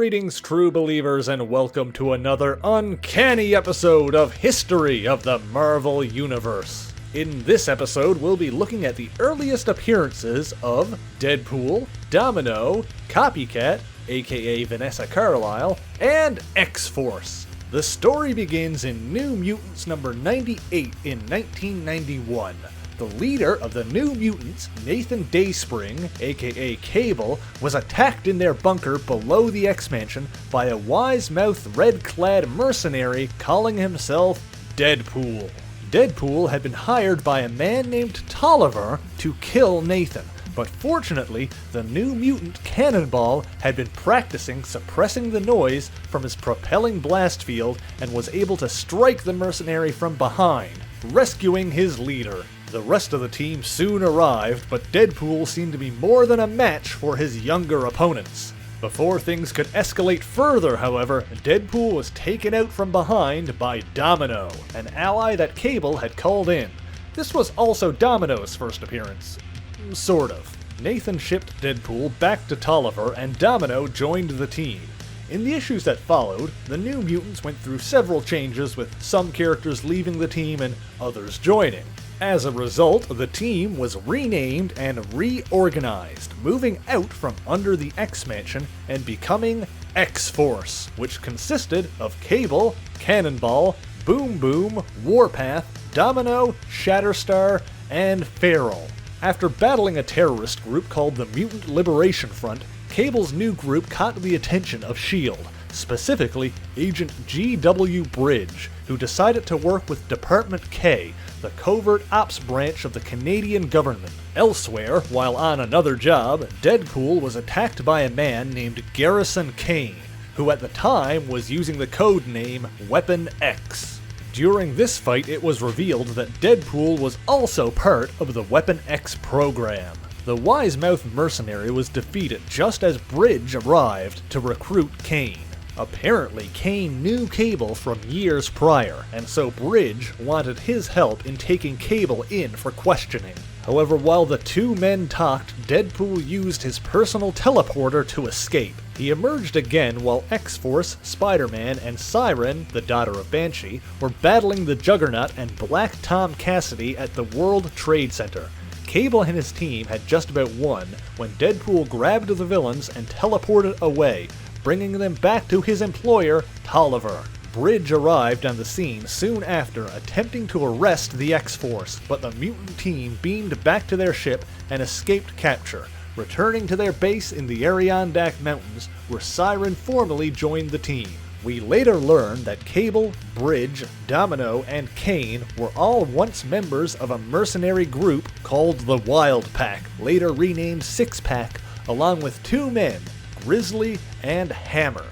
Greetings, true believers, and welcome to another uncanny episode of History of the Marvel Universe. In this episode, we'll be looking at the earliest appearances of Deadpool, Domino, Copycat, aka Vanessa Carlisle, and X-Force. The story begins in New Mutants number 98 in 1991. The leader of the New Mutants, Nathan Dayspring, aka Cable, was attacked in their bunker below the X-Mansion by a wise-mouthed red-clad mercenary calling himself Deadpool. Deadpool had been hired by a man named Tolliver to kill Nathan, but fortunately, the New Mutant Cannonball had been practicing suppressing the noise from his propelling blast field and was able to strike the mercenary from behind, rescuing his leader. The rest of the team soon arrived, but Deadpool seemed to be more than a match for his younger opponents. Before things could escalate further, however, Deadpool was taken out from behind by Domino, an ally that Cable had called in. This was also Domino's first appearance. Sort of. Nathan shipped Deadpool back to Tolliver, and Domino joined the team. In the issues that followed, the New Mutants went through several changes, with some characters leaving the team and others joining. As a result, the team was renamed and reorganized, moving out from under the X-Mansion and becoming X-Force, which consisted of Cable, Cannonball, Boom Boom, Warpath, Domino, Shatterstar, and Feral. After battling a terrorist group called the Mutant Liberation Front, Cable's new group caught the attention of S.H.I.E.L.D., specifically Agent G.W. Bridge, who decided to work with Department K, the covert ops branch of the Canadian government. Elsewhere, while on another job, Deadpool was attacked by a man named Garrison Kane, who at the time was using the code name Weapon X. During this fight, it was revealed that Deadpool was also part of the Weapon X program. The wise-mouthed mercenary was defeated just as Bridge arrived to recruit Kane. Apparently, Kane knew Cable from years prior, and so Bridge wanted his help in taking Cable in for questioning. However, while the two men talked, Deadpool used his personal teleporter to escape. He emerged again while X-Force, Spider-Man, and Siren, the daughter of Banshee, were battling the Juggernaut and Black Tom Cassidy at the World Trade Center. Cable and his team had just about won when Deadpool grabbed the villains and teleported away, bringing them back to his employer, Tolliver. Bridge arrived on the scene soon after, attempting to arrest the X-Force, but the mutant team beamed back to their ship and escaped capture, returning to their base in the Adirondack Mountains, where Siren formally joined the team. We later learned that Cable, Bridge, Domino, and Kane were all once members of a mercenary group called the Wild Pack, later renamed Six Pack, along with two men, Grizzly and Hammer.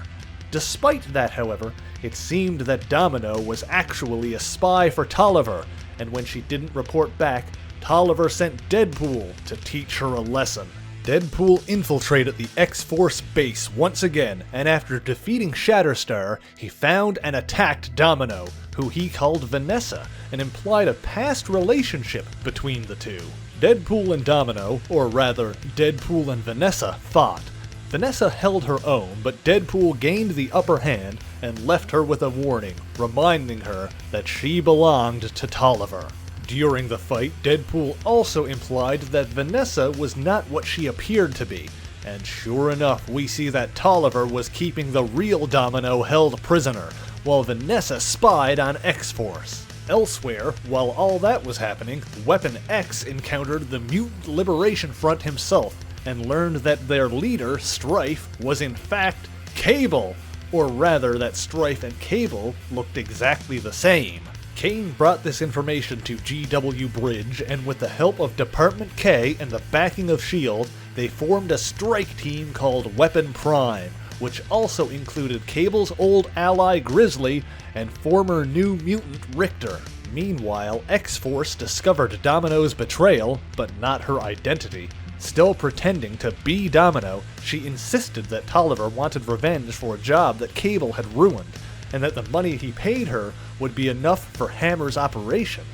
Despite that, however, it seemed that Domino was actually a spy for Tolliver, and when she didn't report back, Tolliver sent Deadpool to teach her a lesson. Deadpool infiltrated the X-Force base once again, and after defeating Shatterstar, he found and attacked Domino, who he called Vanessa, and implied a past relationship between the two. Deadpool and Domino, or rather, Deadpool and Vanessa, fought. Vanessa held her own, but Deadpool gained the upper hand and left her with a warning, reminding her that she belonged to Tolliver. During the fight, Deadpool also implied that Vanessa was not what she appeared to be, and sure enough, we see that Tolliver was keeping the real Domino held prisoner, while Vanessa spied on X-Force. Elsewhere, while all that was happening, Weapon X encountered the Mutant Liberation Front himself, and learned that their leader, Strife, was in fact Cable, or rather that Strife and Cable looked exactly the same. Kane brought this information to G.W. Bridge, and with the help of Department K and the backing of S.H.I.E.L.D., they formed a strike team called Weapon Prime, which also included Cable's old ally Grizzly and former New Mutant Richter. Meanwhile, X-Force discovered Domino's betrayal, but not her identity. Still pretending to be Domino, she insisted that Tolliver wanted revenge for a job that Cable had ruined, and that the money he paid her would be enough for Hammer's operation,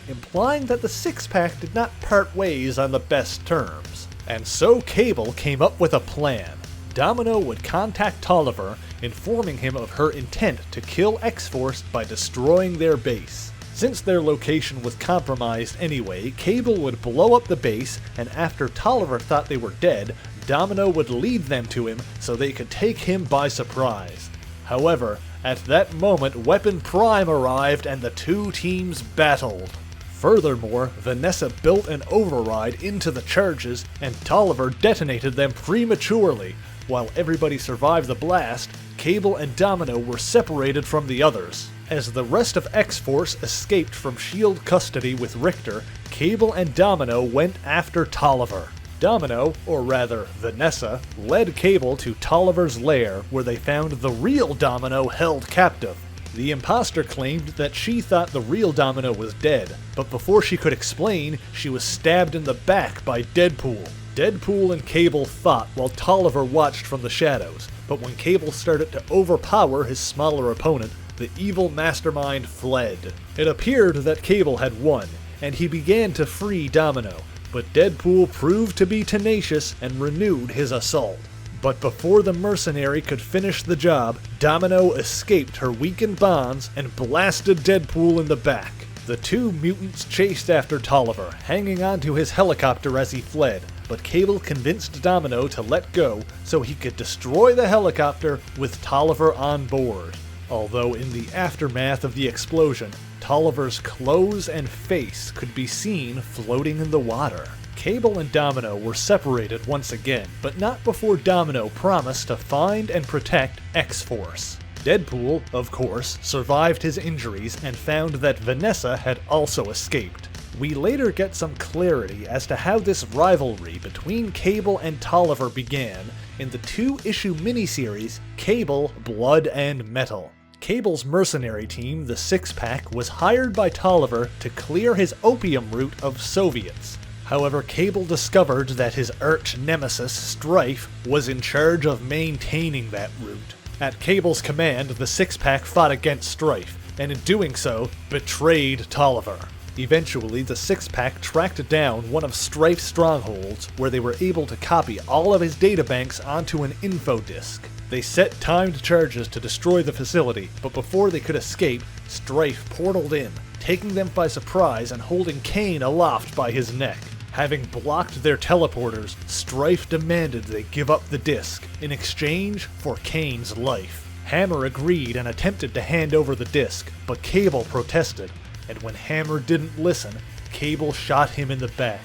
implying that the six-pack did not part ways on the best terms. And so Cable came up with a plan. Domino would contact Tolliver, informing him of her intent to kill X-Force by destroying their base. Since their location was compromised anyway, Cable would blow up the base, and after Tolliver thought they were dead, Domino would lead them to him so they could take him by surprise. However, at that moment Weapon Prime arrived and the two teams battled. Furthermore, Vanessa built an override into the charges, and Tolliver detonated them prematurely. While everybody survived the blast, Cable and Domino were separated from the others. As the rest of X-Force escaped from S.H.I.E.L.D. custody with Richter, Cable and Domino went after Tolliver. Domino, or rather Vanessa, led Cable to Tolliver's lair, where they found the real Domino held captive. The imposter claimed that she thought the real Domino was dead, but before she could explain, she was stabbed in the back by Deadpool. Deadpool and Cable fought while Tolliver watched from the shadows, but when Cable started to overpower his smaller opponent, the evil mastermind fled. It appeared that Cable had won, and he began to free Domino, but Deadpool proved to be tenacious and renewed his assault. But before the mercenary could finish the job, Domino escaped her weakened bonds and blasted Deadpool in the back. The two mutants chased after Tolliver, hanging onto his helicopter as he fled, but Cable convinced Domino to let go so he could destroy the helicopter with Tolliver on board. Although in the aftermath of the explosion, Tolliver's clothes and face could be seen floating in the water. Cable and Domino were separated once again, but not before Domino promised to find and protect X-Force. Deadpool, of course, survived his injuries and found that Vanessa had also escaped. We later get some clarity as to how this rivalry between Cable and Tolliver began in the two-issue miniseries Cable, Blood and Metal. Cable's mercenary team, the Six Pack, was hired by Tolliver to clear his opium route of Soviets. However, Cable discovered that his arch-nemesis, Strife, was in charge of maintaining that route. At Cable's command, the Six Pack fought against Strife, and in doing so, betrayed Tolliver. Eventually, the Six Pack tracked down one of Strife's strongholds, where they were able to copy all of his databanks onto an info disk. They set timed charges to destroy the facility, but before they could escape, Strife portaled in, taking them by surprise and holding Kane aloft by his neck. Having blocked their teleporters, Strife demanded they give up the disk, in exchange for Kane's life. Hammer agreed and attempted to hand over the disk, but Cable protested, and when Hammer didn't listen, Cable shot him in the back,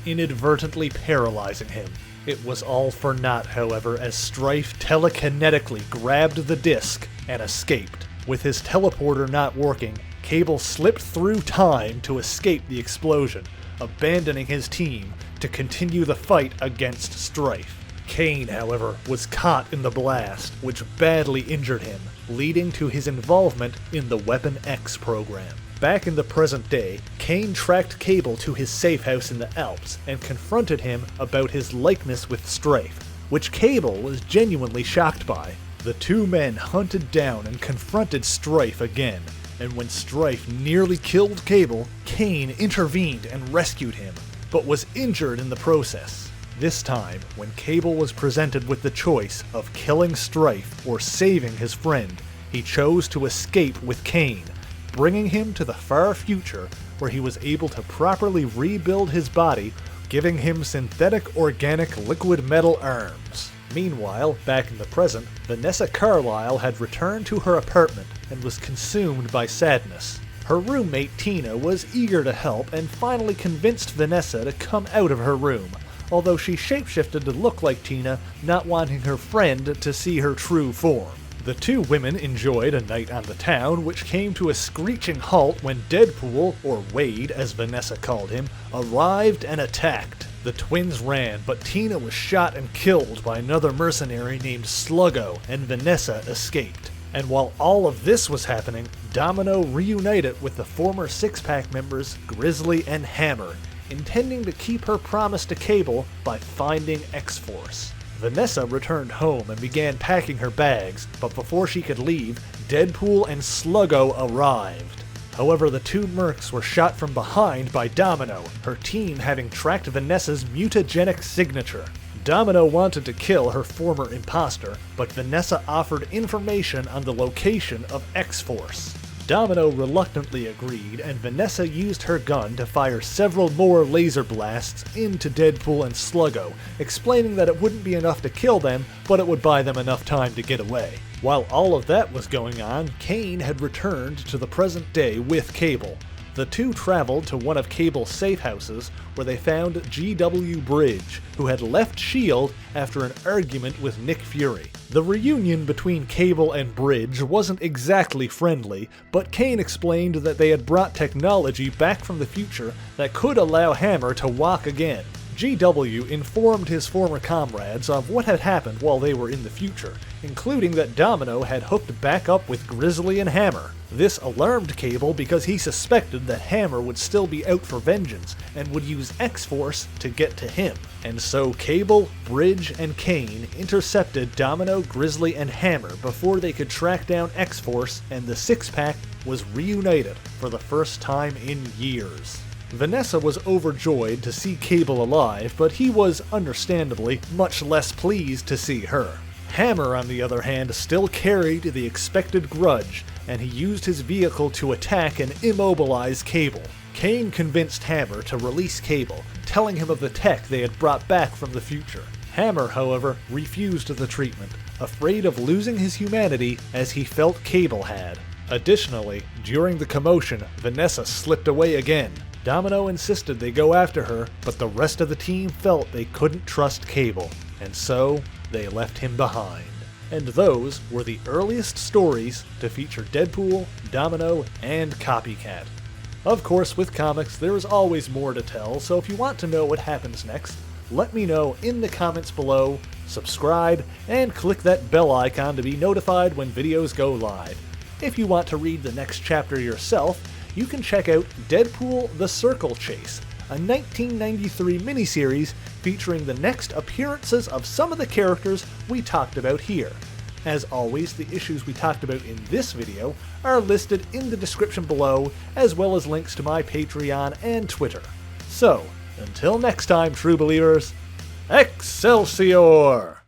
inadvertently paralyzing him. It was all for naught, however, as Strife telekinetically grabbed the disk and escaped. With his teleporter not working, Cable slipped through time to escape the explosion, abandoning his team to continue the fight against Strife. Kane, however, was caught in the blast, which badly injured him, leading to his involvement in the Weapon X program. Back in the present day, Kane tracked Cable to his safe house in the Alps and confronted him about his likeness with Strife, which Cable was genuinely shocked by. The two men hunted down and confronted Strife again, and when Strife nearly killed Cable, Kane intervened and rescued him, but was injured in the process. This time, when Cable was presented with the choice of killing Strife or saving his friend, he chose to escape with Kane, bringing him to the far future where he was able to properly rebuild his body, giving him synthetic organic liquid metal arms. Meanwhile, back in the present, Vanessa Carlyle had returned to her apartment and was consumed by sadness. Her roommate Tina was eager to help and finally convinced Vanessa to come out of her room, although she shapeshifted to look like Tina, not wanting her friend to see her true form. The two women enjoyed a night on the town, which came to a screeching halt when Deadpool, or Wade as Vanessa called him, arrived and attacked. The twins ran, but Tina was shot and killed by another mercenary named Sluggo, and Vanessa escaped. And while all of this was happening, Domino reunited with the former Six Pack members Grizzly and Hammer, intending to keep her promise to Cable by finding X-Force. Vanessa returned home and began packing her bags, but before she could leave, Deadpool and Sluggo arrived. However, the two mercs were shot from behind by Domino, her team having tracked Vanessa's mutagenic signature. Domino wanted to kill her former imposter, but Vanessa offered information on the location of X-Force. Domino reluctantly agreed, and Vanessa used her gun to fire several more laser blasts into Deadpool and Sluggo, explaining that it wouldn't be enough to kill them, but it would buy them enough time to get away. While all of that was going on, Kane had returned to the present day with Cable. The two traveled to one of Cable's safe houses, where they found G.W. Bridge, who had left S.H.I.E.L.D. after an argument with Nick Fury. The reunion between Cable and Bridge wasn't exactly friendly, but Kane explained that they had brought technology back from the future that could allow Hammer to walk again. GW informed his former comrades of what had happened while they were in the future, including that Domino had hooked back up with Grizzly and Hammer. This alarmed Cable because he suspected that Hammer would still be out for vengeance and would use X-Force to get to him. And so Cable, Bridge, and Kane intercepted Domino, Grizzly, and Hammer before they could track down X-Force, and the six-pack was reunited for the first time in years. Vanessa was overjoyed to see Cable alive, but he was, understandably, much less pleased to see her. Hammer, on the other hand, still carried the expected grudge, and he used his vehicle to attack and immobilize Cable. Kane convinced Hammer to release Cable, telling him of the tech they had brought back from the future. Hammer, however, refused the treatment, afraid of losing his humanity as he felt Cable had. Additionally, during the commotion, Vanessa slipped away again. Domino insisted they go after her, but the rest of the team felt they couldn't trust Cable, and so they left him behind. And those were the earliest stories to feature Deadpool, Domino, and Copycat. Of course, with comics, there is always more to tell, so if you want to know what happens next, let me know in the comments below, subscribe, and click that bell icon to be notified when videos go live. If you want to read the next chapter yourself, you can check out Deadpool The Circle Chase, a 1993 miniseries featuring the next appearances of some of the characters we talked about here. As always, the issues we talked about in this video are listed in the description below, as well as links to my Patreon and Twitter. So, until next time, true believers, Excelsior!